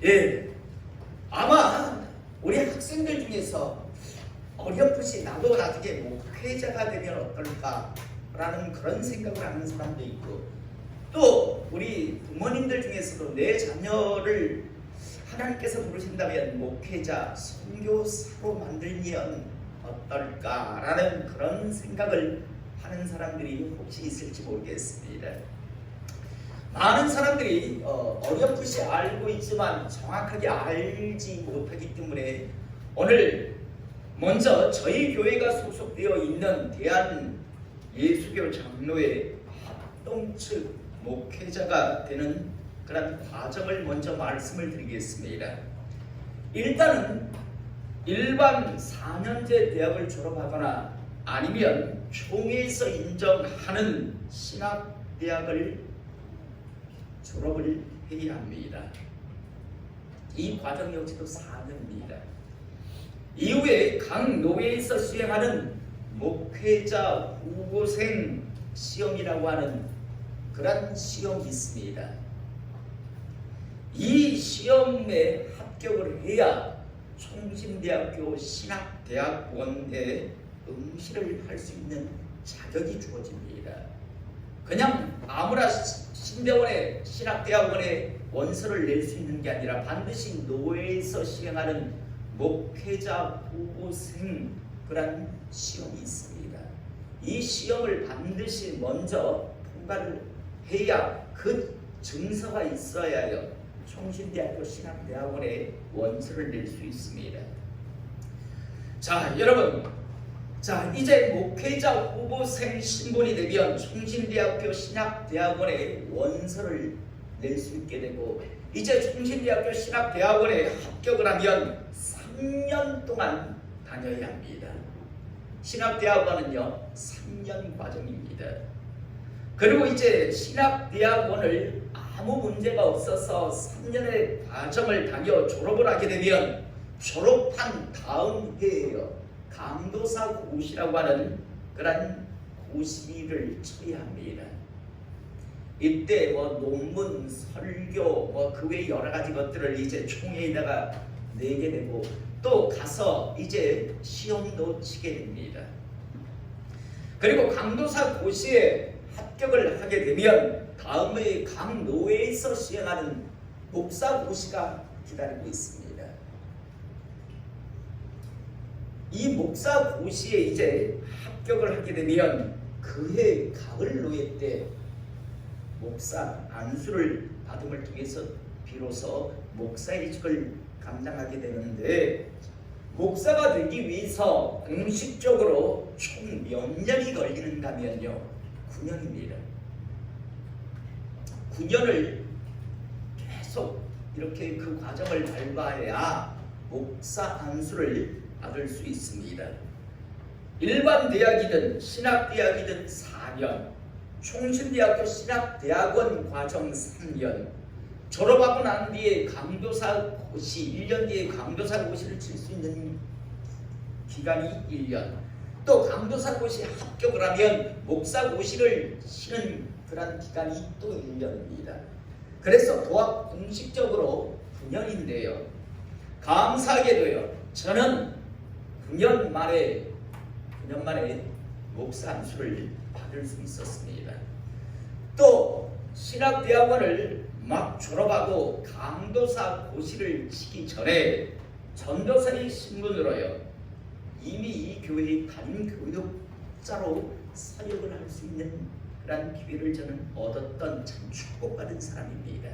예, 아마 우리 학생들 중에서 어렴풋이 나도 나중에 목회자가 되면 어떨까라는 그런 생각을 하는 사람도 있고, 또 우리 부모님들 중에서도 내 자녀를 하나님께서 부르신다면 목회자, 선교사로 만들면 어떨까라는 그런 생각을 하는 사람들이 혹시 있을지 모르겠습니다. 많은 사람들이 어렴풋이 알고 있지만 정확하게 알지 못하기 때문에 오늘 먼저 저희 교회가 소속되어 있는 대한예수교 장로회 합동 측 목회자가 되는 그런 과정을 먼저 말씀을 드리겠습니다. 일단은 일반 4년제 대학을 졸업하거나 아니면 총회에서 인정하는 신학대학을 졸업을 해야 합니다. 이 과정 역시도 4년입니다. 이후에 각 노회에서 수행하는 목회자 후보생 시험이라고 하는 그런 시험이 있습니다. 이 시험에 합격을 해야 총신대학교 신학대학원에 응시를 할 수 있는 자격이 주어집니다. 그냥 아무나 신대원의 신학대학원에 원서를 낼 수 있는 게 아니라 반드시 노회에서 시행하는 목회자 후보생 그런 시험이 있습니다. 이 시험을 반드시 먼저 통과를 해야 그 증서가 있어야요 총신대학교 신학대학원에 원서를 낼 수 있습니다. 자, 여러분, 이제 목회자 후보생 신분이 되면 총신대학교 신학대학원에 원서를 낼 수 있게 되고, 이제 총신대학교 신학대학원에 합격을 하면 3년 동안 다녀야 합니다. 신학대학원은요 3년 과정입니다. 그리고 이제 신학대학원을 아무 문제가 없어서 3년의 과정을 다녀 졸업을 하게 되면 졸업한 다음 해에요 강도사 고시라고 하는 그런 고시를 쳐야 합니다. 이때 논문, 설교, 그 외 여러 가지 것들을 이제 총회에다가 내게 되고, 또 가서 이제 시험도 치게 됩니다. 그리고 강도사 고시에 합격을 하게 되면 다음에 각 노회에서 시행하는 목사 고시가 기다리고 있습니다. 이 목사 고시에 이제 합격을 하게 되면 그해 가을 노회 때 목사 안수를 받음을 통해서 비로소 목사의 직을 감당하게 되는데, 목사가 되기 위해서 공식적으로 총 몇 년이 걸리는가 하면요 9년입니다. 9년을 계속 이렇게 그 과정을 밟아야 목사 안수를 받을 수 있습니다. 일반 대학이든 신학대학이든 4년, 총신대학교 신학대학원 과정 3년, 졸업하고 난 뒤에 강도사 고시 1년 뒤에 강도사 고시를 칠 수 있는 기간이 1년, 또 강도사 고시에 합격을 하면 목사 고시를 치는 그런 기간이 또 1년입니다. 그래서 도합 공식적으로 9년인데요. 감사하게도요, 저는 9년 만에 목사 안수를 받을 수 있었습니다. 또 신학대학원을 막 졸업하고 강도사 고시를 치기 전에 전도사의 신분으로요 이미 이 교회의 담임 교육자로 사역을 할 수 있는 그런 기회를 저는 얻었던 참 축복받은 사람입니다.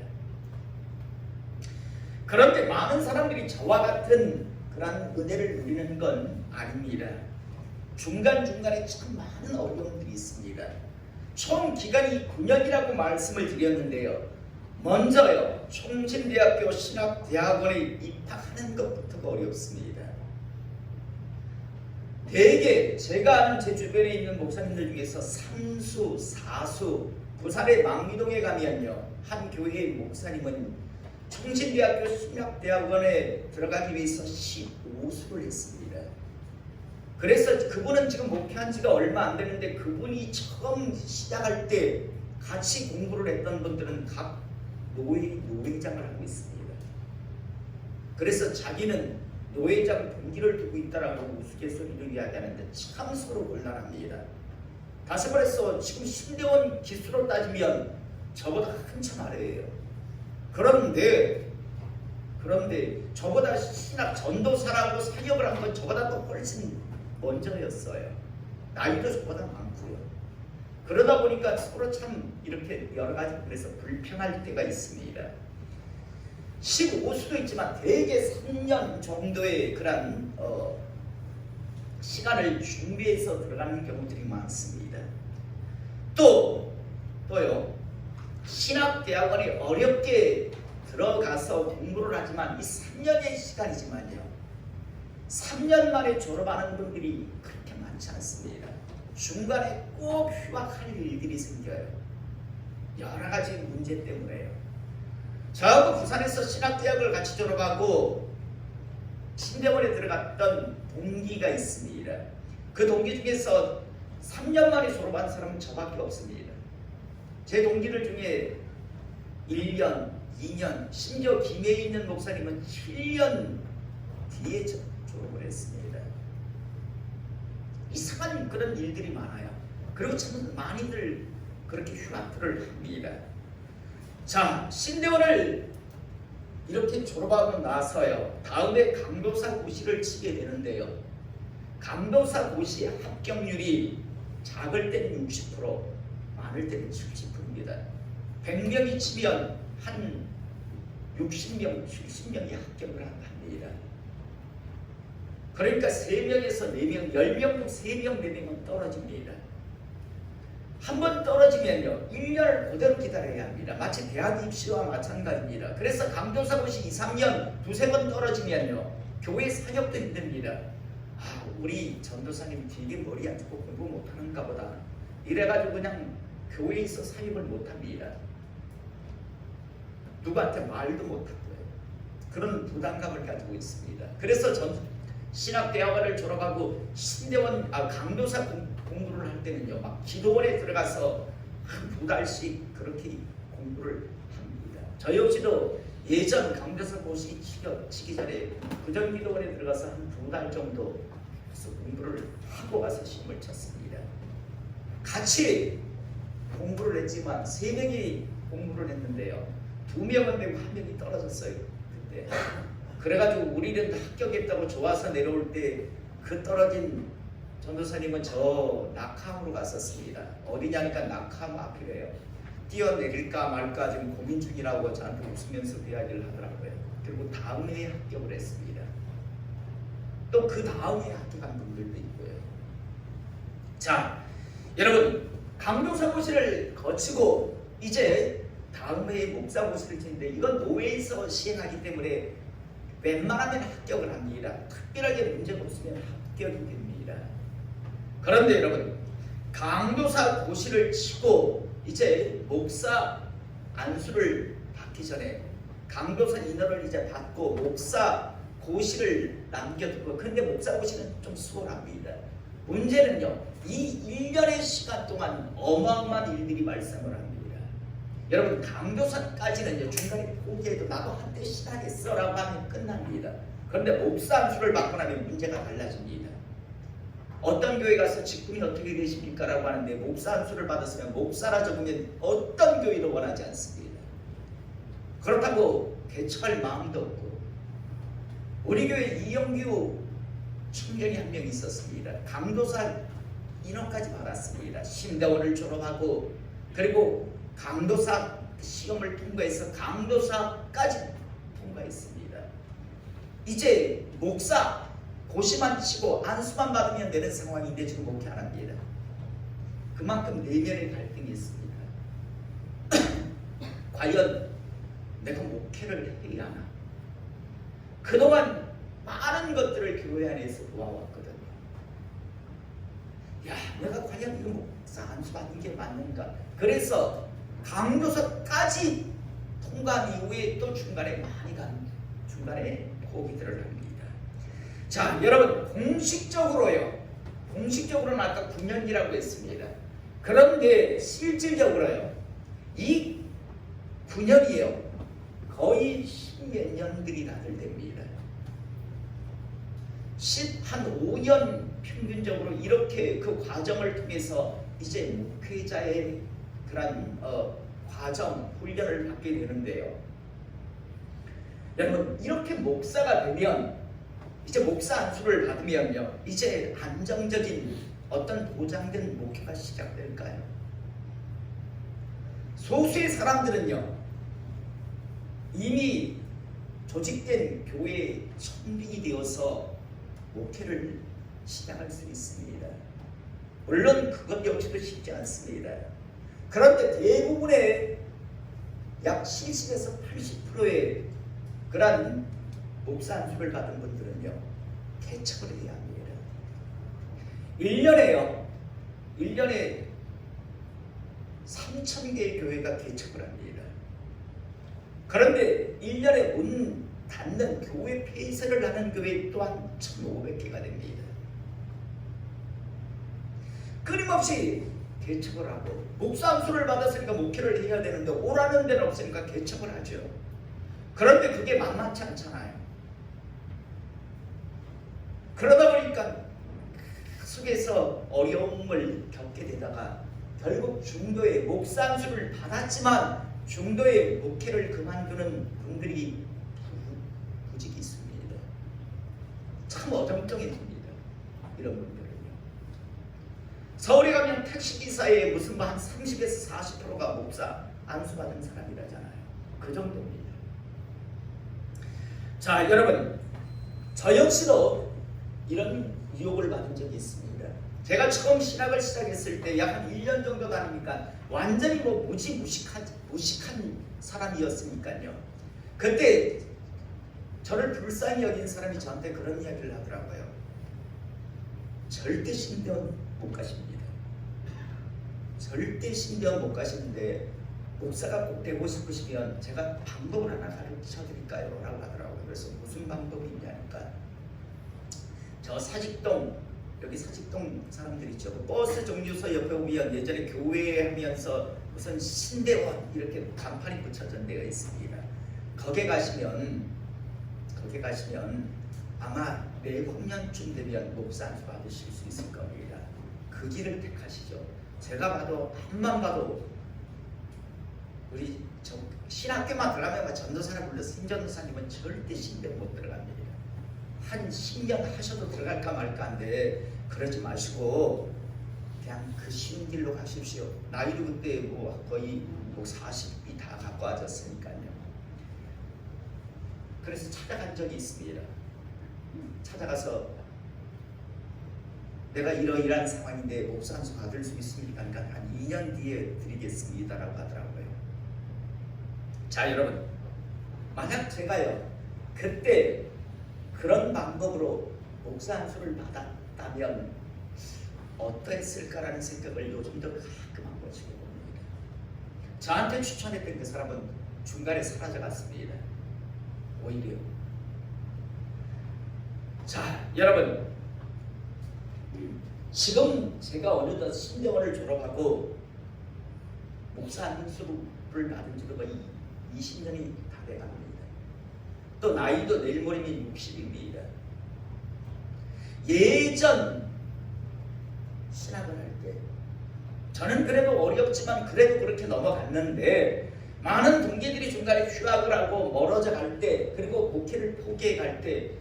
그런데 많은 사람들이 저와 같은 그런 은혜를 누리는 건 아닙니다. 중간중간에 참 많은 어려움들이 있습니다. 총 기간이 9년이라고 말씀을 드렸는데요, 먼저요 총신대학교 신학대학원에 입학하는 것부터가 어렵습니다. 대개 제가 아는 제 주변에 있는 목사님들 중에서 3수, 4수, 부산의 망미동에 가면요 한 교회의 목사님은 총신대학교 신학대학원에 들어가기 위해서 15수를 했습니다. 그래서 그분은 지금 목회한 지가 얼마 안 되는데, 그분이 처음 시작할 때 같이 공부를 했던 분들은 각 노회장을 하고 있습니다. 그래서 자기는 노회장 동기를 두고 있다라고 우스갯소리를 이야기하는데 참 서로 곤란합니다. 다시 말해서 지금 신대원 기수로 따지면 저보다 한참 아래예요. 그런데 저보다 신학 전도사라고 사역을 한 건 저보다 또 훨씬 먼저였어요. 나이도 저보다 많고요. 그러다 보니까 서로 참 이렇게 여러 가지 그래서 불편할 때가 있습니다. 15수도 있지만 대개 3년 정도의 그런 시간을 준비해서 들어가는 경우들이 많습니다. 또요 신학대학원에 어렵게 들어가서 공부를 하지만 이 3년의 시간이지만요 3년 만에 졸업하는 분들이 그렇게 많지 않습니다. 중간에 꼭 휴학할 일들이 생겨요. 여러 가지 문제 때문에요. 저하고 부산에서 신학대학을 같이 졸업하고 신대원에 들어갔던 동기가 있습니다. 그 동기 중에서 3년 만에 졸업한 사람은 저밖에 없습니다. 제 동기들 중에 1년, 2년, 심지어 김해에 있는 목사님은 7년 뒤에 졸업을 했습니다. 이상한 그런 일들이 많아요. 그리고 참 많이들 그렇게 휴학들을 합니다. 자, 신대원을 이렇게 졸업하고 나서요 다음에 강도사 고시를 치게 되는데요 강도사 고시 합격률이 작을 때는 60%, 많을 때는 70%입니다. 100명이 치면 한 60명, 70명이 합격을 합니다. 그러니까 3명에서 4명, 10명 중 3명, 4명은 떨어집니다. 한 번 떨어지면요 1년을 그대로 기다려야 합니다. 마치 대학 입시와 마찬가지입니다. 그래서 강도사 고시 2, 3년 두세 번 떨어지면요 교회 사역도 힘듭니다. 우리 전도사님 되게 머리 안 좋고 공부 못하는가 보다 이래가지고 그냥 교회에서 사역을 못합니다. 누구한테 말도 못하고요. 그런 부담감을 가지고 있습니다. 그래서 전 신학대학원을 졸업하고 신대원 강도사 공부를 할 때는요 막 기도원에 들어가서 한 2달씩 그렇게 공부를 합니다. 저 역시도 예전 강도사 고시 치기 전에 구정기도원에 들어가서 한 2달 정도 공부를 하고 와서 시험을 쳤습니다. 같이 공부를 했지만 3명이 공부를 했는데요 2명은 되고 1명이 떨어졌어요. 그때 그래가지고 우리는 합격했다고 좋아서 내려올 때 그 떨어진 전도사님은 저 낙하암으로 갔었습니다. 어디냐니까 낙하암 앞이래요. 뛰어내릴까 말까 지금 고민 중이라고 저한테 웃으면서 그 이야기를 하더라고요. 그리고 다음 해에 합격을 했습니다. 또 그 다음 해에 합격한 분들도 있고요. 자, 여러분 강도사 고시를 거치고 이제 다음 해에 목사 고시를 치는데 이건 노회에서 시행하기 때문에 웬만하면 합격을 합니다. 특별하게 문제가 없으면 합격이 됩니다. 그런데 여러분 강도사 고시를 치고 이제 목사 안수를 받기 전에 강도사 인허를 이제 받고 목사 고시를 남겨두고 근데 목사 고시는 좀 수월합니다. 문제는요 이 1년의 시간 동안 어마어마한 일들이 발생을 합니다. 여러분 강도사까지는요 중간에 포기해도 나도 한때 신하겠어 라고 하면 끝납니다. 그런데 목사 안수를 받고 나면 문제가 달라집니다. 어떤 교회 가서 직분이 어떻게 되십니까? 라고 하는데 목사 안수를 받았으면 목사라 적으면 어떤 교회도 원하지 않습니다. 그렇다고 개척할 마음도 없고 우리 교회 이영규 청년이 한 명 있었습니다. 강도사 인원까지 받았습니다. 신대원을 졸업하고 그리고 강도사 시험을 통과해서 강도사까지 통과했습니다. 이제 목사 고시만 치고 안수만 받으면 되는 상황인데 지금 목회 안 합니다. 그만큼 내면의 갈등이 있습니다. 과연 내가 목회를 해야 하나? 그동안 많은 것들을 교회 안에서 도와왔거든요. 야, 내가 과연 이 목사 안수 받는 게 맞는가? 그래서 강도사까지 통과한 이후에 또 중간에 포기들을 합니다. 자, 여러분 공식적으로는 아까 9년이라고 했습니다. 그런데 실질적으로요 이 9년이요 거의 10몇 년들이 다들 됩니다. 5년 평균적으로 이렇게 그 과정을 통해서 이제 목회자의 그런 과정, 훈련을 받게 되는데요. 여러분, 이렇게 목사가 되면 이제 목사 안수를 받으면요, 이제 안정적인 어떤 보장된 목회가 시작될까요? 소수의 사람들은요, 이미 조직된 교회의 청빙이 되어서 목회를 시작할 수 있습니다. 물론 그것 역시도 쉽지 않습니다. 그런데 대부분의 약 70에서 80%의 그런 목사 안수를 받은 분들은요, 개척을 해야 합니다. 1년에 3,000개의 교회가 개척을 합니다. 그런데 1년에 문 닫는 교회 폐쇄를 하는 교회 또한 1,500개가 됩니다. 끊임없이 개척을 하고, 목사 안수를 받았으니까 목회를 해야 되는데 오라는 데는 없으니까 개척을 하죠. 그런데 그게 만만치 않잖아요. 그러다 보니까 그 속에서 어려움을 겪게 되다가 결국 중도에 목사 안수를 받았지만 중도에 목회를 그만두는 분들이 부직이 있습니다. 참 어정쩡해집니다. 이런 분들은요. 서울에 가면 택시기사의 무슨 한 30에서 40%가 목사 안수받은 사람이라잖아요. 그 정도입니다. 자, 여러분, 저 역시도 이런 유혹을 받은 적이 있습니다. 제가 처음 신학을 시작했을 때 약 한 1년 정도 다니니까 완전히 무식한 사람이었으니까요. 그때 저를 불쌍히 여긴 사람이 저한테 그런 이야기를 하더라고요. 절대 신대원 못 가십니다. 절대 신대원 못 가시는데 목사가 꼭 되고 싶으시면 제가 방법을 하나 가르쳐 드릴까요? 라고 하더라고요. 그래서 무슨 방법이 있냐니까, 저 사직동, 여기 사직동 사람들 있죠. 그 버스 정류소 옆에 보면 예전에 교회 하면서 무슨 신대원 이렇게 간판이 붙여진 데가 있습니다. 거기 가시면 아마 내후년쯤 되면 목사 안수 받으실 수 있을 겁니다. 그 길을 택하시죠. 제가 봐도, 한만 봐도 우리 신학교만 들어가면 전도사를 불러서 신전도사님은 절대 신대원 못 들어갑니다. 한 10년 하셔도 들어갈까 말까 한데 그러지 마시고 그냥 그 쉬운 길로 가십시오. 나이도 그때 거의 40이 다 가까워졌으니까요. 그래서 찾아간 적이 있습니다. 찾아가서 내가 이러이러한 상황인데 목사 안수 받을 수 있습니까? 그러니까 한 2년 뒤에 드리겠습니다 라고 하더라고요. 자, 여러분, 만약 제가요 그때 그런 방법으로 목사 안수를 받았다면 어떠했을까라는 생각을 요즘도 가끔 한 번씩 해봅니다. 저한테 추천했던 그 사람은 중간에 사라져갔습니다. 오히려. 자, 여러분, 지금 제가 어느덧 신대원을 졸업하고 목사 안수를 받은 지도 거의 20년이 다 돼갑니다. 또 나이도 내일 모레면 60입니다. 예전 신학을 할 때 저는 그래도 어렵지만 그래도 그렇게 넘어갔는데, 많은 동기들이 중간에 휴학을 하고 멀어져 갈 때, 그리고 목회를 포기해 갈 때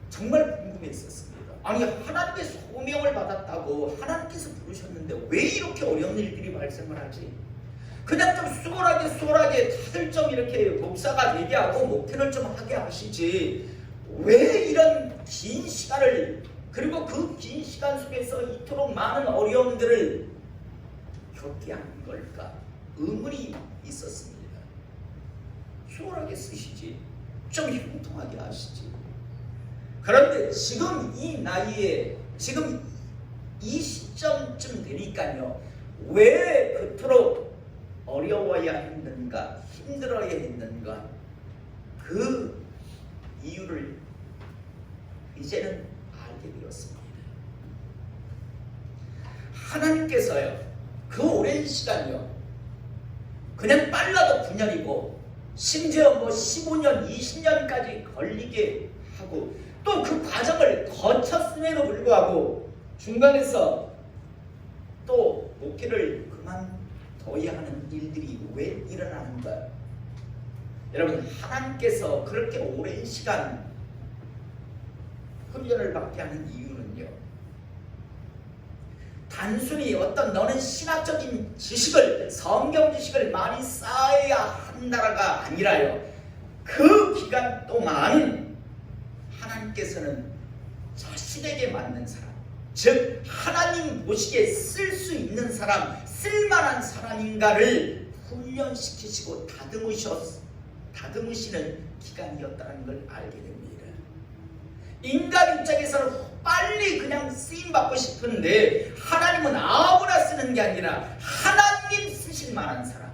정말 궁금했었습니다. 아니, 하나님의 소명을 받았다고 하나님께서 부르셨는데 왜 이렇게 어려운 일들이 발생을 하지? 그냥 좀 수월하게 다들 좀 이렇게 목사가 되게 하고 목회를 좀 하게 하시지, 왜 이런 긴 시간을, 그리고 그 긴 시간 속에서 이토록 많은 어려움들을 겪게 하는 걸까? 의문이 있었습니다. 수월하게 쓰시지, 좀 형통하게 하시지. 그런데 지금 이 나이에, 지금 이 시점쯤 되니까요, 왜 그토록 어려워야 했는가, 힘들어야 했는가, 그 이유를 이제는 알게 되었습니다. 하나님께서요, 그 오랜 시간이요, 그냥 빨라도 9년이고 심지어 15년, 20년까지 걸리게 하고 또 그 과정을 거쳤음에도 불구하고 중간에서 또 목회를 그만둬야 하는 일들이 왜 일어나는가? 여러분, 하나님께서 그렇게 오랜 시간 훈련을 받게 하는 이유는요, 단순히 어떤 너는 신학적인 지식을, 성경 지식을 많이 쌓아야 한다가 아니라요, 그 기간 동안 하나님께서는 자신에게 맞는 사람, 즉 하나님 보시기에 쓸 수 있는 사람, 쓸만한 사람인가를 훈련시키시고 다듬으시는 기간이었다는 걸 알게 됩니다. 인간 입장에서는 빨리 그냥 쓰임받고 싶은데 하나님은 아무나 쓰는 게 아니라 하나님 쓰실 만한 사람,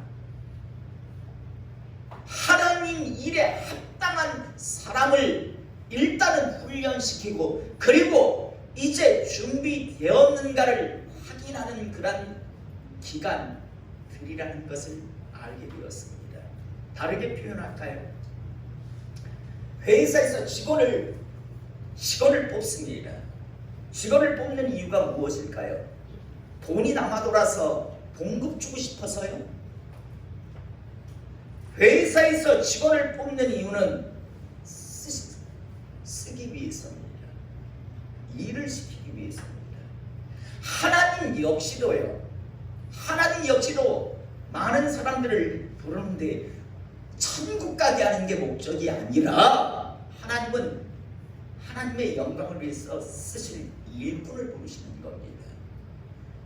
하나님 일에 합당한 사람을 일단은 훈련시키고 그리고 이제 준비되었는가를 확인하는 그런 기간들이라는 것을 알게 되었습니다. 다르게 표현할까요? 회사에서 직원을 뽑습니다. 직원을 뽑는 이유가 무엇일까요? 돈이 남아 돌아서 봉급 주고 싶어서요? 회사에서 직원을 뽑는 이유는 쓰기 위해서입니다. 일을 시키기 위해서입니다. 하나님 역시도 많은 사람들을 부르는데 천국 가게 하는 게 목적이 아니라 하나님은 하나님의 영광을 위해서 쓰실 일꾼을 부르시는 겁니다.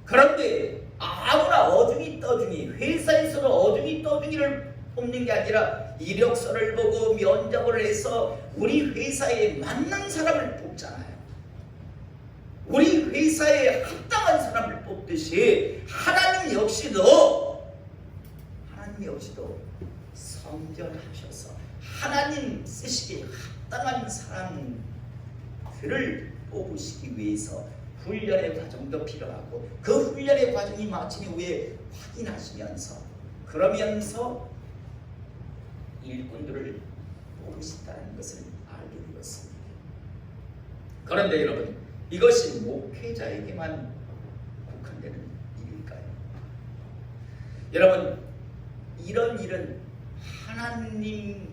그런데 아무나 어중이 떠중이, 회사에서는 어중이 떠중이를 뽑는 게 아니라 이력서를 보고 면접을 해서 우리 회사에 맞는 사람을 뽑잖아요. 우리 회사에 합당한 사람을 뽑듯이 하나님 역시도 선별하셔서 하나님 쓰시기에 합당한 사람들을 뽑으시기 위해서 훈련의 과정도 필요하고 그 훈련의 과정이 마친 후에 확인하시면서 그러면서 일꾼들을 뽑으신다는 것을 알게 되었습니다. 그런데 여러분, 이것이 목회자에게만 국한되는 일일까요? 여러분, 이런 일은 하나님께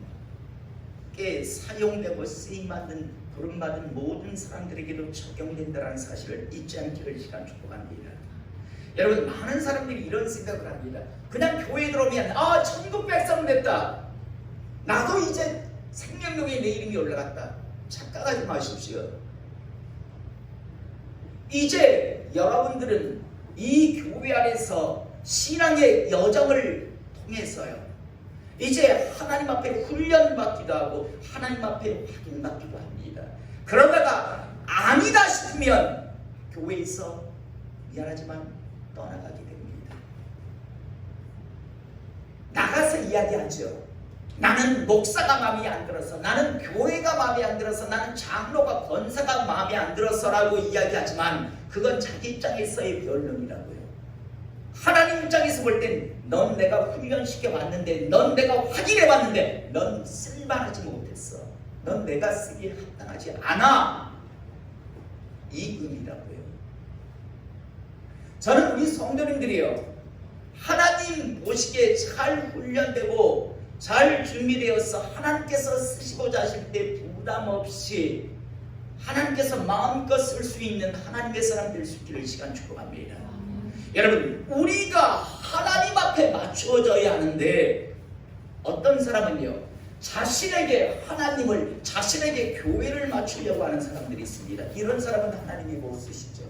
사용되고 쓰임받는 부름받은 모든 사람들에게도 적용된다는 사실을 잊지 않기를 시간 축복합니다. 여러분, 많은 사람들이 이런 생각을 합니다. 그냥 교회 들어오면 천국 백성 됐다, 나도 이제 생명록에 내 이름이 올라갔다. 착각하지 마십시오. 이제 여러분들은 이 교회 안에서 신앙의 여정을 통해서요, 이제 하나님 앞에 훈련받기도 하고 하나님 앞에 확인받기도 합니다. 그러다가 아니다 싶으면 교회에서 미안하지만 떠나가게 됩니다. 나가서 이야기하죠. 나는 목사가 마음에 안 들어서, 나는 교회가 마음에 안 들어서, 나는 장로가 권사가 마음에 안 들어서라고 이야기하지만 그건 자기 입장에서의 변론이라고요. 하나님 입장에서 볼 땐 넌 내가 훈련시켜 왔는데, 넌 내가 확인해 왔는데 넌 쓸만하지 못했어, 넌 내가 쓰기에 합당하지 않아, 이 의미라고요. 저는 우리 성도님들이요, 하나님 보시기에 잘 훈련되고 잘 준비되어서 하나님께서 쓰시고자 하실 때 부담 없이 하나님께서 마음껏 쓸 수 있는 하나님의 사람 될 수 있기를 시간 축복합니다. 여러분, 우리가 하나님 앞에 맞추어져야 하는데 어떤 사람은요, 자신에게 하나님을, 자신에게 교회를 맞추려고 하는 사람들이 있습니다. 이런 사람은 하나님이 못 쓰시죠.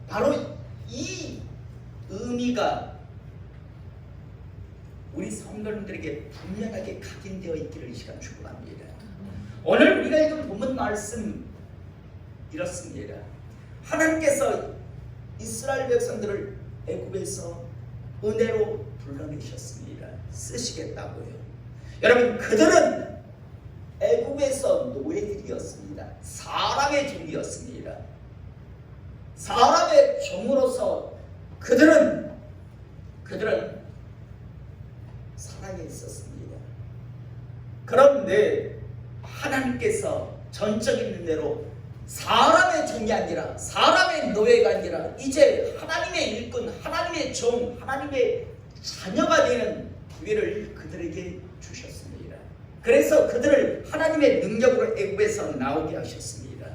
바로 이 의미가 우리 성도님들에게 분명하게 각인되어 있기를 이 시간 축복합니다. 오늘 우리가 읽은 본문 말씀 이렇습니다. 하나님께서 이스라엘 백성들을 애굽에서 은혜로 불러내셨습니다. 쓰시겠다고요. 여러분, 그들은 애굽에서 노예들이었습니다. 사람의 종이었습니다. 사람의 종으로서 그들은 살아야 했었습니다. 그런데 하나님께서 전적인 대로 사람의 종이 아니라 사람의 노예가 아니라 이제 하나님의 일꾼, 하나님의 종, 하나님의 자녀가 되는 기회를 그들에게 주셨습니다. 그래서 그들을 하나님의 능력으로 애굽에서 나오게 하셨습니다.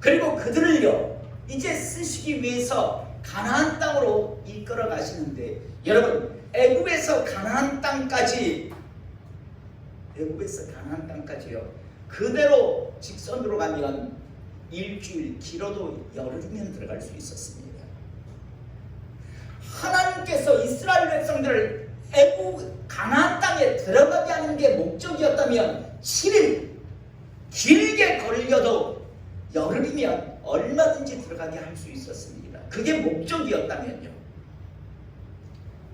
그리고 그들을요 이제 쓰시기 위해서 가나안 땅으로 이끌어 가시는데, 여러분 애굽에서 가나안 땅까지요 그대로 직선으로 가면 일주일, 길어도 열흘이면 들어갈 수 있었습니다. 하나님께서 이스라엘 백성들을 애굽 가나안 땅에 들어가게 하는 게 목적이었다면 7일, 길게 걸려도 열흘이면 얼마든지 들어가게 할 수 있었습니다. 그게 목적이었다면요.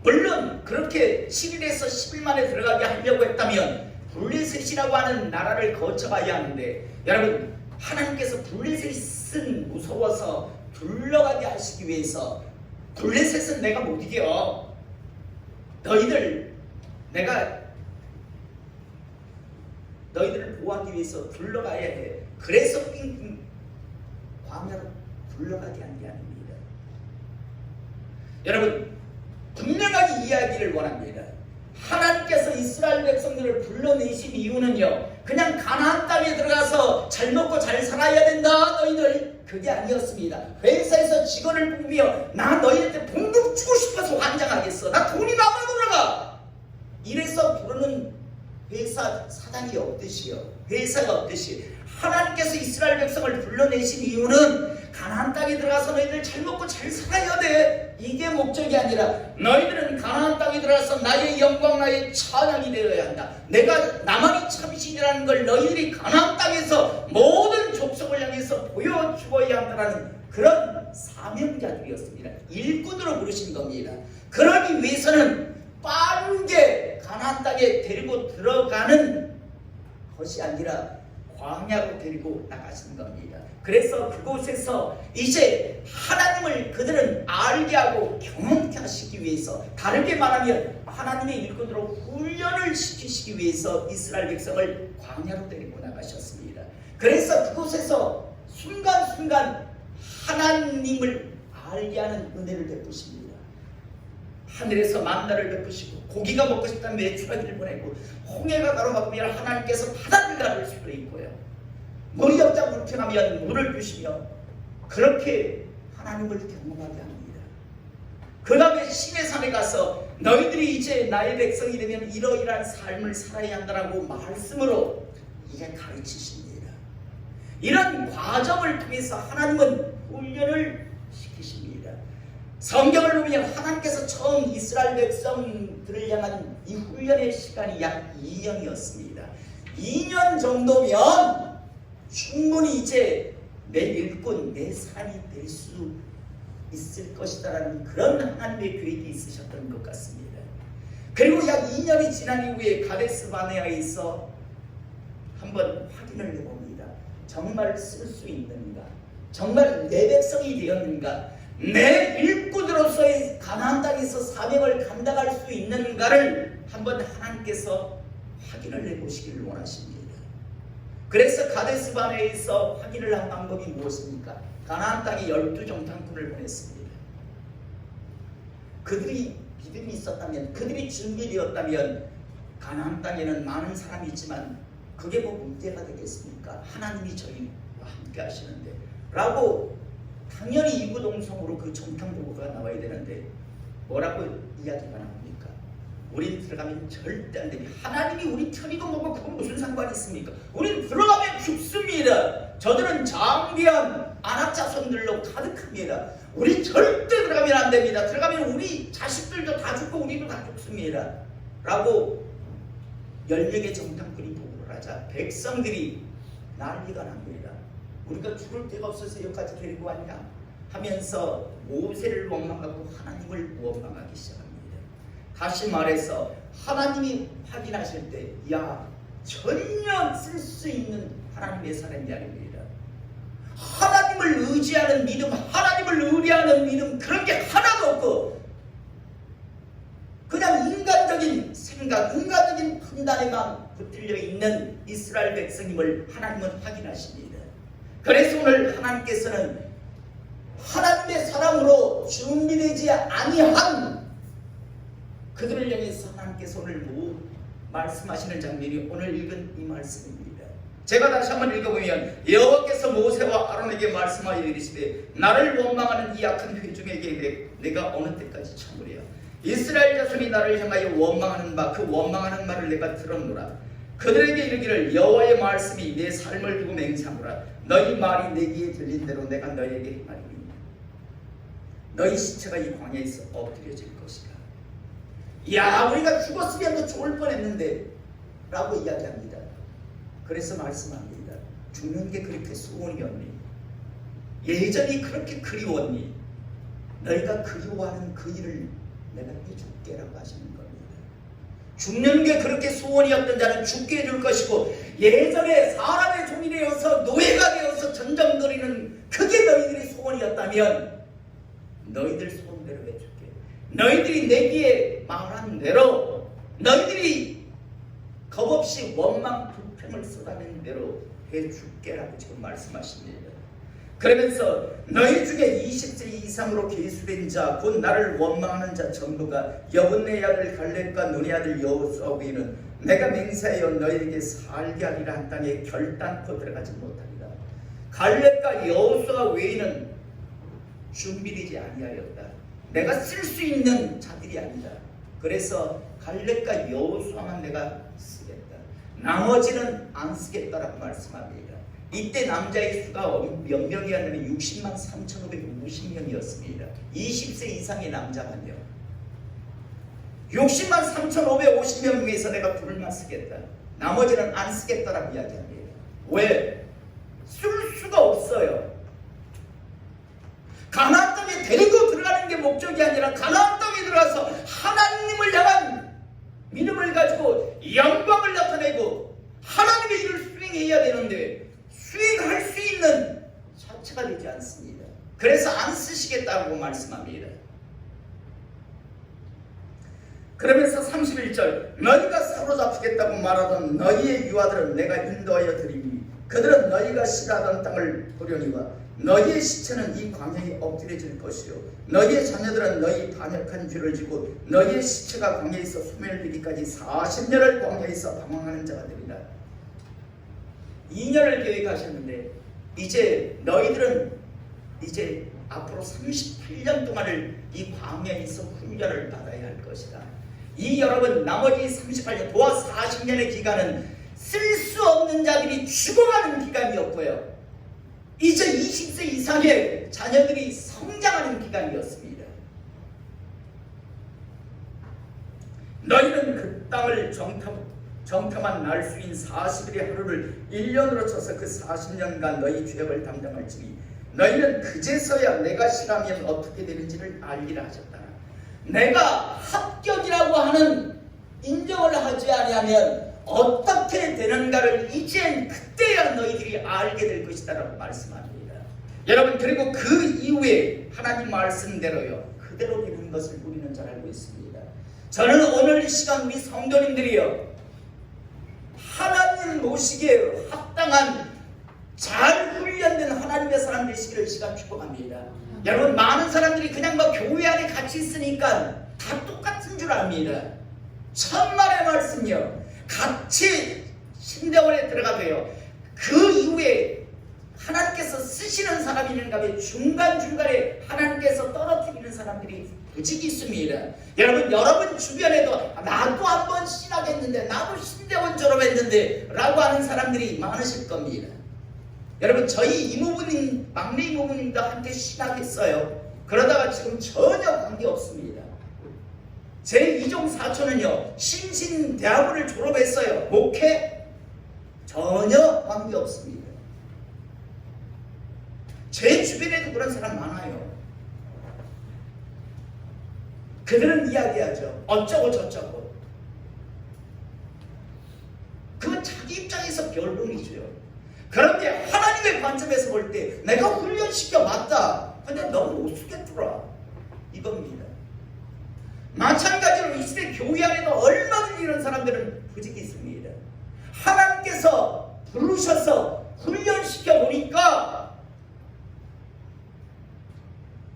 물론 그렇게 7일에서 10일 만에 들어가게 하려고 했다면 블레셋이라고 하는 나라를 거쳐가야 하는데, 여러분 하나님께서 블레셋은 무서워서 둘러가게 하시기 위해서, 블레셋은 내가 못 이겨, 너희들을 보호하기 위해서 둘러가야 해. 그래서 빙빙 광야로 둘러가게 한 게 아닙니다. 여러분 분명하게 이해하기를 원합니다. 하나님께서 이스라엘 백성들을 불러내신 이유는요 그냥 가나안 땅에 들어가서 잘 먹고 잘 살아야 된다 너희들, 그게 아니었습니다. 회사에서 직원을 뽑으며 나 너희한테 봉급 주고 싶어서 환장하겠어, 나 돈이 남아 돌아가, 이래서 부르는 회사 사장이 없듯이요, 회사가 없듯이 하나님께서 이스라엘 백성을 불러내신 이유는 가나안 땅에 들어가서 너희들 잘 먹고 잘 살아야 돼, 이게 목적이 아니라 너희들은 가나안 땅에 들어가서 나의 영광, 나의 찬양이 되어야 한다, 내가 나만이 참신이라는 걸 너희들이 가나안 땅에서 모든 족속을 향해서 보여주어야 한다는 그런 사명자들이었습니다. 일꾼으로 부르신 겁니다. 그러기 위해서는 빠르게 가나안 땅에 데리고 들어가는 것이 아니라 광야로 데리고 나가신 겁니다. 그래서 그곳에서 이제 하나님을 그들은 알게 하고 경험케 하시기 위해서, 다르게 말하면 하나님의 일꾼으로 훈련을 시키시기 위해서 이스라엘 백성을 광야로 데리고 나가셨습니다. 그래서 그곳에서 순간순간 하나님을 알게 하는 은혜를 베푸십니다. 하늘에서 만나를 베푸시고, 고기가 먹고 싶다면 메추라기를 보내고, 홍해가 가로막으면 하나님께서 바다를 가를 수도 있고요, 물이 없다 불평하면 물을 주시며, 그렇게 하나님을 경험하게 합니다. 그 다음에 시내산에 가서 너희들이 이제 나의 백성이 되면 이러이러한 삶을 살아야 한다라고 말씀으로 이제 가르치십니다. 이런 과정을 통해서 하나님은 훈련을 시키십니다. 성경을 보면 하나님께서 처음 이스라엘 백성들을 향한 이 훈련의 시간이 약 2년이었습니다. 2년 정도면 충분히 이제 내 일꾼, 내 사람이 될 수 있을 것이다라는 그런 하나님의 계획이 있으셨던 것 같습니다. 그리고 약 2년이 지난 이후에 가데스 바네아에서 한번 확인을 해봅니다. 정말 쓸 수 있는가? 정말 내 백성이 되었는가? 내 일꾼으로서의 가나안 땅에서 사명을 감당할 수 있는가를 한번 하나님께서 확인을 해보시기를 원하십니다. 그래서 가데스 바네아에서 확인을 한 방법이 무엇입니까? 가나안 땅에 12정탐꾼을 보냈습니다. 그들이 믿음이 있었다면, 그들이 준비되었다면 가나안 땅에는 많은 사람이 있지만 그게 뭐 문제가 되겠습니까? 하나님이 저희와 함께 하시는데 라고 당연히 이구동성으로 그 정탐 보고가 나와야 되는데 뭐라고 이야기가 나옵니까? 우린 들어가면 절대 안 됩니다. 하나님이 우리 편이고 뭐고 그건 무슨 상관이 있습니까? 우린 들어가면 죽습니다. 저들은 장비한 안악자손들로 가득합니다. 우리 절대 들어가면 안 됩니다. 들어가면 우리 자식들도 다 죽고 우리도 다 죽습니다. 라고 10명의 정탐꾼이 보고를 하자 백성들이 난리가 납니다. 우리가 죽을 데가 없어서 여기까지 데리고 왔냐 하면서 모세를 원망하고 하나님을 원망하기 시작합니다. 다시 말해서 하나님이 확인하실 때 전혀 쓸 수 있는 하나님의 사람이 아닙니다. 하나님을 의지하는 믿음, 하나님을 의뢰하는 믿음, 그런 게 하나도 없고 그냥 인간적인 생각 생각, 인간적인 판단에만 붙들려 있는 이스라엘 백성임을 하나님은 확인하십니다. 그래서 오늘 하나님께서는 하나님의 사랑으로 준비되지 아니한 그들을 향해서 하나님께서 오늘 말씀하시는 장면이 오늘 읽은 이 말씀입니다. 제가 다시 한번 읽어보면 여호와께서 모세와 아론에게 말씀하여 이르시되 나를 원망하는 이 악한 회중에게 내가 어느 때까지 참으랴. 이스라엘 자손이 나를 향하여 원망하는 바 그 원망하는 말을 내가 들었노라. 그들에게 이르기를 여호와의 말씀이 내 삶을 두고 맹세하노라. 너희 말이 내 귀에 들린 대로 내가 너희에게 행하리니 너희 시체가 이 광야에서 엎드려질 것이다. 야, 우리가 죽었으면 더 좋을 뻔했는데 라고 이야기합니다. 그래서 말씀합니다. 죽는 게 그렇게 소원이었니? 예전이 그렇게 그리웠니? 너희가 그리워하는 그 일을 내가 해줄게 라고 하시는 겁니다. 죽는 게 그렇게 소원이었던 자는 죽게 해줄 것이고, 예전에 사람의 종이 되어서 노예가 되어서 전전거리는 그게 너희들의 소원이었다면 너희들 소원대로 해줄게. 너희들이 내게 말한 대로, 너희들이 겁없이 원망 불평을 쏟아내는 대로 해줄게라고 지금 말씀하십니다. 그러면서 너희 중에 20세 이상으로 계수된 자 곧 나를 원망하는 자 전부가 여분네 아들 갈렙과 눈의 아들 여호수아 외에는 내가 맹세하여 너희에게 살게 하리라 한 땅에 결단코 들어가지 못하리라. 갈렙과 여호수아 외에는 준비되지 아니하였다. 내가 쓸 수 있는 자들이 아니다. 그래서 갈렙과 여호수아만 내가 쓰겠다. 나머지는 안 쓰겠다라고 말씀합니다. 이때 남자의 수가 몇 명이었냐면 60만 3,550명이었습니다. 20세 이상의 남자만요. 60만 3,550명 중에서 내가 둘만 쓰겠다. 나머지는 안 쓰겠다라고 이야기합니다. 왜? 쓸 수가 없어요. 가나안 땅에 데리고 들어가는 게 목적이 아니라 가나안 땅에 들어가서 하나님을 향한 믿음을 가지고 영광을 나타내고 하나님의 일을 수행해야 되는데 수행할 수 있는 자체가 되지 않습니다. 그래서 안 쓰시겠다고 말씀합니다. 그러면서 31절 너희가 사로잡히겠다고 말하던 너희의 유아들은 내가 인도하여 드리니 그들은 너희가 싫어하던 땅을 보려니와 너희의 시체는 이 광야에 엎드려질 것이요 너희의 자녀들은 너희 반역한 죄를 지고 너희의 시체가 광야에서 소멸되기까지 40년을 광야에서 방황하는 자가 되리라. 2년을 계획하셨는데 이제 너희들은 이제 앞으로 38년 동안을 이 광야에서 훈련을 받아야 할 것이다. 이 여러분 나머지 38년 도와 40년의 기간은 쓸 수 없는 자들이 죽어가는 기간이었고요. 이제 20세 이상의 자녀들이 성장하는 기간이었습니다. 너희는 그 땅을 정탐한 날수인 40일의 하루를 1년으로 쳐서 그 40년간 너희 죄악을 담당할지니 너희는 그제서야 내가 싫어하면 어떻게 되는지를 알리라 하셨다. 내가 합격이라고 하는 인정을 하지 아니하면 어떻게 되는가를 이젠 그때야 너희들이 알게 될 것이다 라고 말씀합니다. 여러분 그리고 그 이후에 하나님 말씀대로요 그대로 되는 것을 우리는 잘 알고 있습니다. 저는 오늘 이 시간 우리 성도님들이요 하나님 모시기에 합당한 잘 훈련된 하나님의 사람 되시기를 시간 축복합니다. 여러분 많은 사람들이 그냥 뭐 교회 안에 같이 있으니까 다 똑같은 줄 압니다. 천만의 말씀이요 같이 신대원에 들어가도요 그 이후에 하나님께서 쓰시는 사람이 있는가 하면 중간중간에 하나님께서 떨어뜨리는 사람들이 부직 있습니다. 여러분 주변에도 나도 한번 신학했는데 나도 신대원 졸업했는데 라고 하는 사람들이 많으실 겁니다. 여러분 저희 이모부님 막내 이모부님도 함께 신학했어요. 그러다가 지금 전혀 관계없습니다. 제 이종 사촌은요 신신대학원을 졸업했어요. 목회 전혀 관계없습니다. 제 주변에도 그런 사람 많아요. 그들은 이야기하죠. 어쩌고 저쩌고. 그건 자기 입장에서 변론이죠. 그런데 하나님의 관점에서 볼 때 내가 훈련시켜 맞다. 근데 넌 못 쓰겠더라. 이겁니다. 마찬가지로 이 시대 교회 안에도 얼마든지 이런 사람들은 부족이 있습니다. 하나님께서 부르셔서 훈련시켜 보니까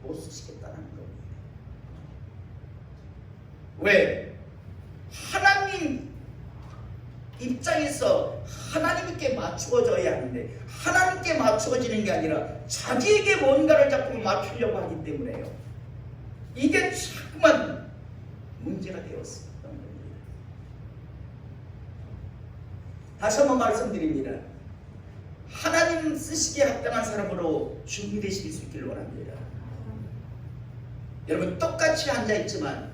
못 쓰시겠다는 겁니다. 왜? 하나님 입장에서 하나님께 맞추어져야 하는데 하나님께 맞추어지는 게 아니라 자기에게 뭔가를 자꾸 맞추려고 하기 때문에요. 이게 자꾸만 문제가 되었습니다. 다시 한번 말씀드립니다. 하나님 쓰시기에 합당한 사람으로 준비되실 수 있기를 원합니다. 여러분 똑같이 앉아있지만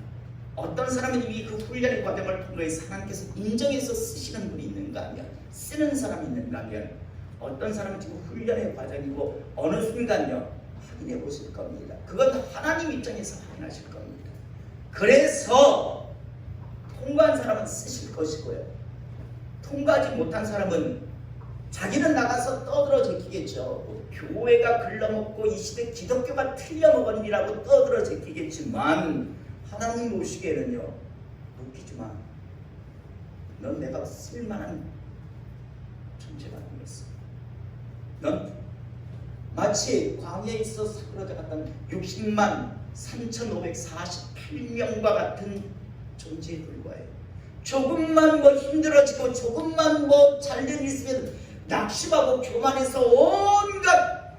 어떤 사람은 이미 그 훈련의 과정을 통해서 하나님께서 인정해서 쓰시는 분이 있는가 하면 쓰는 사람이 있는가 하면 어떤 사람은 지금 훈련의 과정이고 어느 순간요 확인해 보실 겁니다. 그건 하나님 입장에서 확인하실 겁니다. 그래서 통과한 사람은 쓰실 것이고요. 통과하지 못한 사람은 자기는 나가서 떠들어 제끼겠죠. 교회가 글러먹고 이 시대 기독교가 틀려먹었니라고 떠들어 제끼겠지만 하나님 보시기에는요 웃기지 마. 넌 내가 쓸만한 존재가 아니었어. 넌 마치 광야에 있어 사그라져갔던 60만 3,548명과 같은 존재에 불과해. 조금만 뭐 힘들어지고 조금만 뭐 잘된 있으면 낙심하고 교만해서 온갖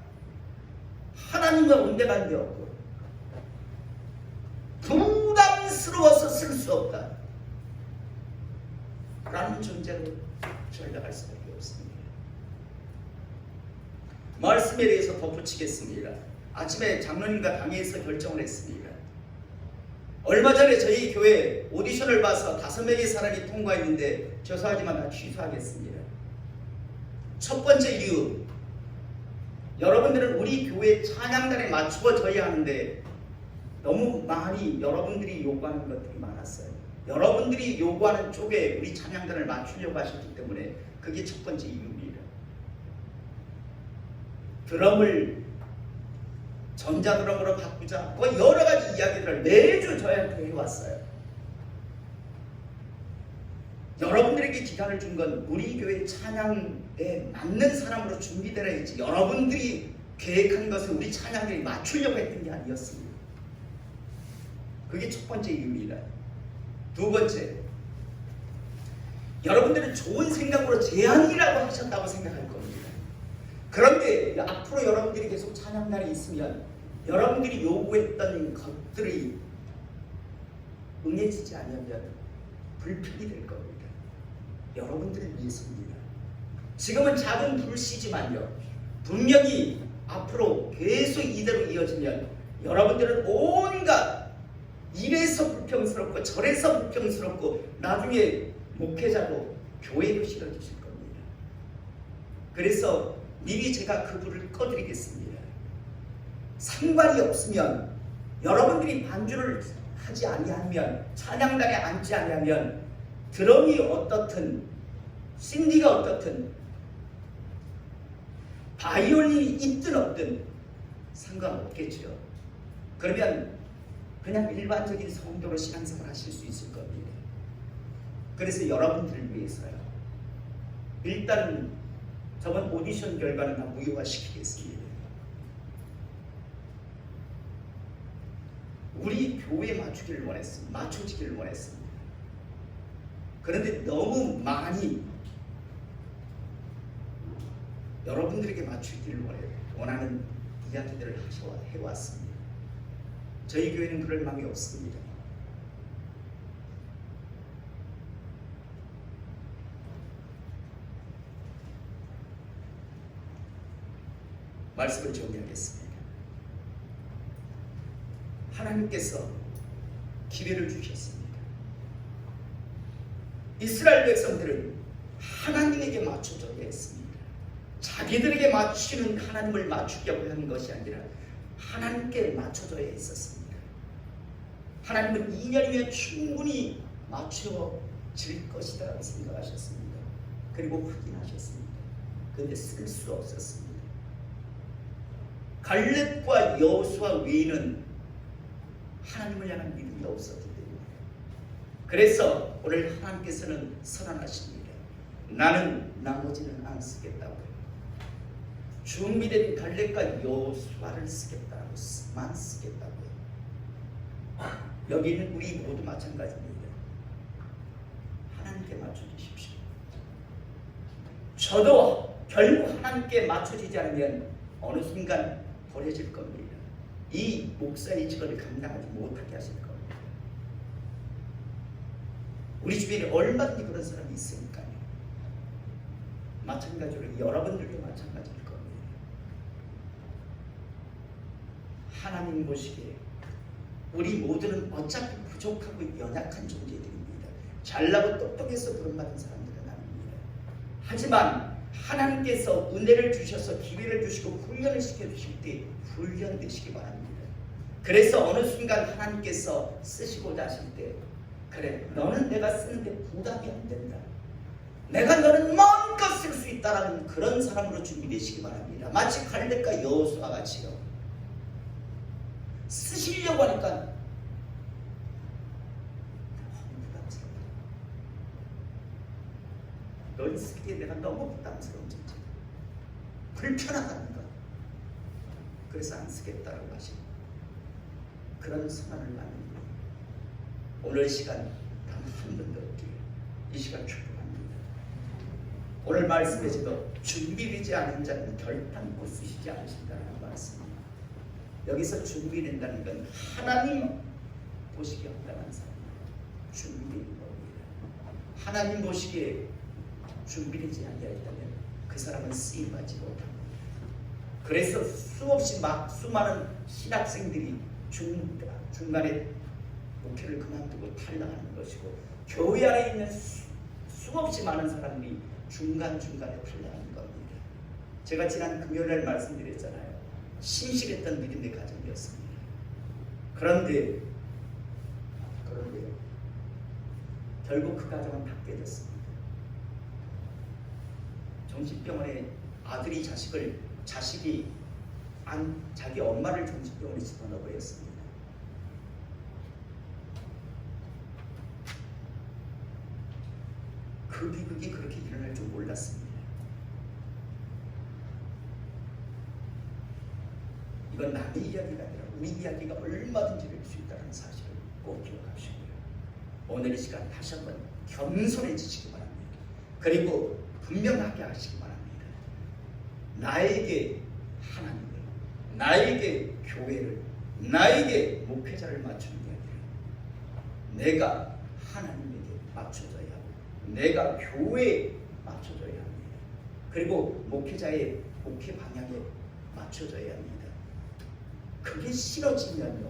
하나님과 온데간 데 없고 부담스러워서 쓸 수 없다 라는 존재로 전락할 수밖에 없습니다. 말씀에 대해서 덧붙이겠습니다. 아침에 장로님과 강의에서 결정을 했습니다. 얼마 전에 저희 교회 오디션을 봐서 5명의 사람이 통과했는데 죄송하지만 다 취소하겠습니다. 첫 번째 이유, 여러분들은 우리 교회 찬양단에 맞추어져야 하는데 너무 많이 여러분들이 요구하는 것들이 많았어요. 여러분들이 요구하는 쪽에 우리 찬양단을 맞추려고 하셨기 때문에 그게 첫 번째 이유입니다. 드럼을 전자드럼으로 바꾸자 뭐 여러 가지 이야기들을 매주 저희한테 해왔어요. 여러분들에게 기간을 준 건 우리 교회 찬양에 맞는 사람으로 준비되라 했지 여러분들이 계획한 것을 우리 찬양에 맞추려고 했던 게 아니었습니다. 그게 첫 번째 이유입니다. 두 번째, 여러분들은 좋은 생각으로 제안이라고 하셨다고 생각할 겁니다. 그런데 앞으로 여러분들이 계속 찬양날이 있으면 여러분들이 요구했던 것들이 응해지지 않으면 불편이 될 겁니다. 여러분들을 위해서입니다. 지금은 작은 불씨지만요 분명히 앞으로 계속 이대로 이어지면 여러분들은 온갖 이래서 불평스럽고 저래서 불평스럽고 나중에 목회자도 교회로 실어주실 겁니다. 그래서 미리 제가 그 불을 꺼드리겠습니다. 상관이 없으면 여러분들이 반주를 하지 아니하면 찬양단에 앉지 아니하면 드럼이 어떻든 신디가 어떻든 바이올린이 있든 없든 상관없겠죠. 그러면 그냥 일반적인 성도로 신앙생활 하실 수 있을 겁니다. 그래서 여러분들을 위해서요. 일단 저번 오디션 결과는 다 무효화시키겠습니다. 우리 교회에 맞추기를 원했습니다. 맞춰지기를 원했습니다. 그런데 너무 많이 여러분들에게 맞추기를 원하는 이야기들을 해왔습니다. 저희 교회는 그럴 마음이 없습니다. 말씀을 정리하겠습니다. 하나님께서 기회를 주셨습니다. 이스라엘 백성들은 하나님에게 맞춰줘야 했습니다. 자기들에게 맞추시는 하나님을 맞추려고 하는 것이 아니라 하나님께 맞춰줘야 했었습니다. 하나님은 2년이면 충분히 맞춰질 것이다 라고 생각하셨습니다. 그리고 확인하셨습니다. 그런데 쓸 수 없었습니다. 갈렙과 여호수아 외에는 하나님을 향한 믿음이 없었기 때문에 그래서 오늘 하나님께서는 선언하십니다. 나는 나머지는 안 쓰겠다고요. 준비된 갈렙과 여호수아를 쓰겠다고만 쓰겠다고요. 여기는 우리 모두 마찬가지입니다. 하나님께 맞춰주십시오. 저도 결국 하나님께 맞춰지지 않으면 어느 순간 버려질 겁니다. 이 목사의 직업을 감당하지 못하게 하실 겁니다. 우리 주변에 얼마든지 그런 사람이 있으니까요. 마찬가지로 여러분들도 마찬가지일 겁니다. 하나님 보시기에 우리 모두는 어차피 부족하고 연약한 존재들입니다. 잘나고 똑똑해서 부름받은 사람들은 아닙니다. 하지만 하나님께서 은혜를 주셔서 기회를 주시고 훈련을 시켜주실 때 훈련되시기 바랍니다. 그래서 어느 순간 하나님께서 쓰시고자 하실 때 그래 너는 내가 쓰는데 부담이 안 된다. 내가 너는 마음껏 쓸 수 있다라는 그런 사람으로 준비되시기 바랍니다. 마치 갈렙과 여호수아 같이요. 쓰시려고 하니까 너무 부담스럽다. 널 쓰기에 내가 너무 부담스러운 존재다. 불편하다니까. 그래서 안 쓰겠다라고 하신 그런 선언을 나누는 오늘 시간 단 한 번도 없기를 이 시간 축복합니다. 오늘 말씀에서도 준비되지 않은 자는 결단코 쓰시지 않으신다는 말씀입니다. 여기서 준비된다는 건 하나님 보시기에 합당한 사람 준비된 겁니다. 하나님 보시기에 준비되지 않냐했다면 그 사람은 쓰임받지 못합니다. 그래서 수많은 신학생들이 중간에 목회를 그만두고 탈락하는 것이고 교회 안에 있는 수없이 많은 사람들이 중간중간에 탈락하는 겁니다. 제가 지난 금요일날 말씀드렸잖아요. 신실했던 믿음의 가정이었습니다. 그런데 결국 그 가정은 다 깨졌습니다. 정신병원에 아들이 자식이 자기 엄마를 정신병원에 집어넣어버렸습니다. 그 비극이 그렇게 일어날 줄 몰랐습니다. 이건 남의 이야기가 아니라 우리 이야기가 얼마든지 될 수 있다는 사실을 꼭 기억하시고요. 오늘 이 시간 다시 한번 겸손해지시기 바랍니다. 그리고 분명하게 하시기 바랍니다. 나에게 하나님을, 나에게 교회를, 나에게 목회자를 맞추는 게 아니라 내가 하나님에게 맞춰져야 하고 내가 교회에 맞춰져야 합니다. 그리고 목회자의 목회 방향에 맞춰져야 합니다. 그게 싫어지면요,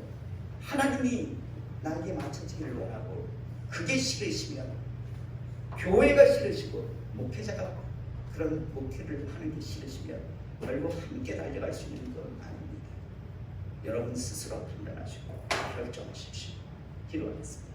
하나님이 나에게 맞춰지기를 원하고 그게 싫으시면 교회가 싫으시고 목회자가 그런 목회를 하는 게 싫으시면 결국 함께 달려갈 수 있는 건 아닙니다. 여러분 스스로 판단하시고 결정하십시오. 기도하겠습니다.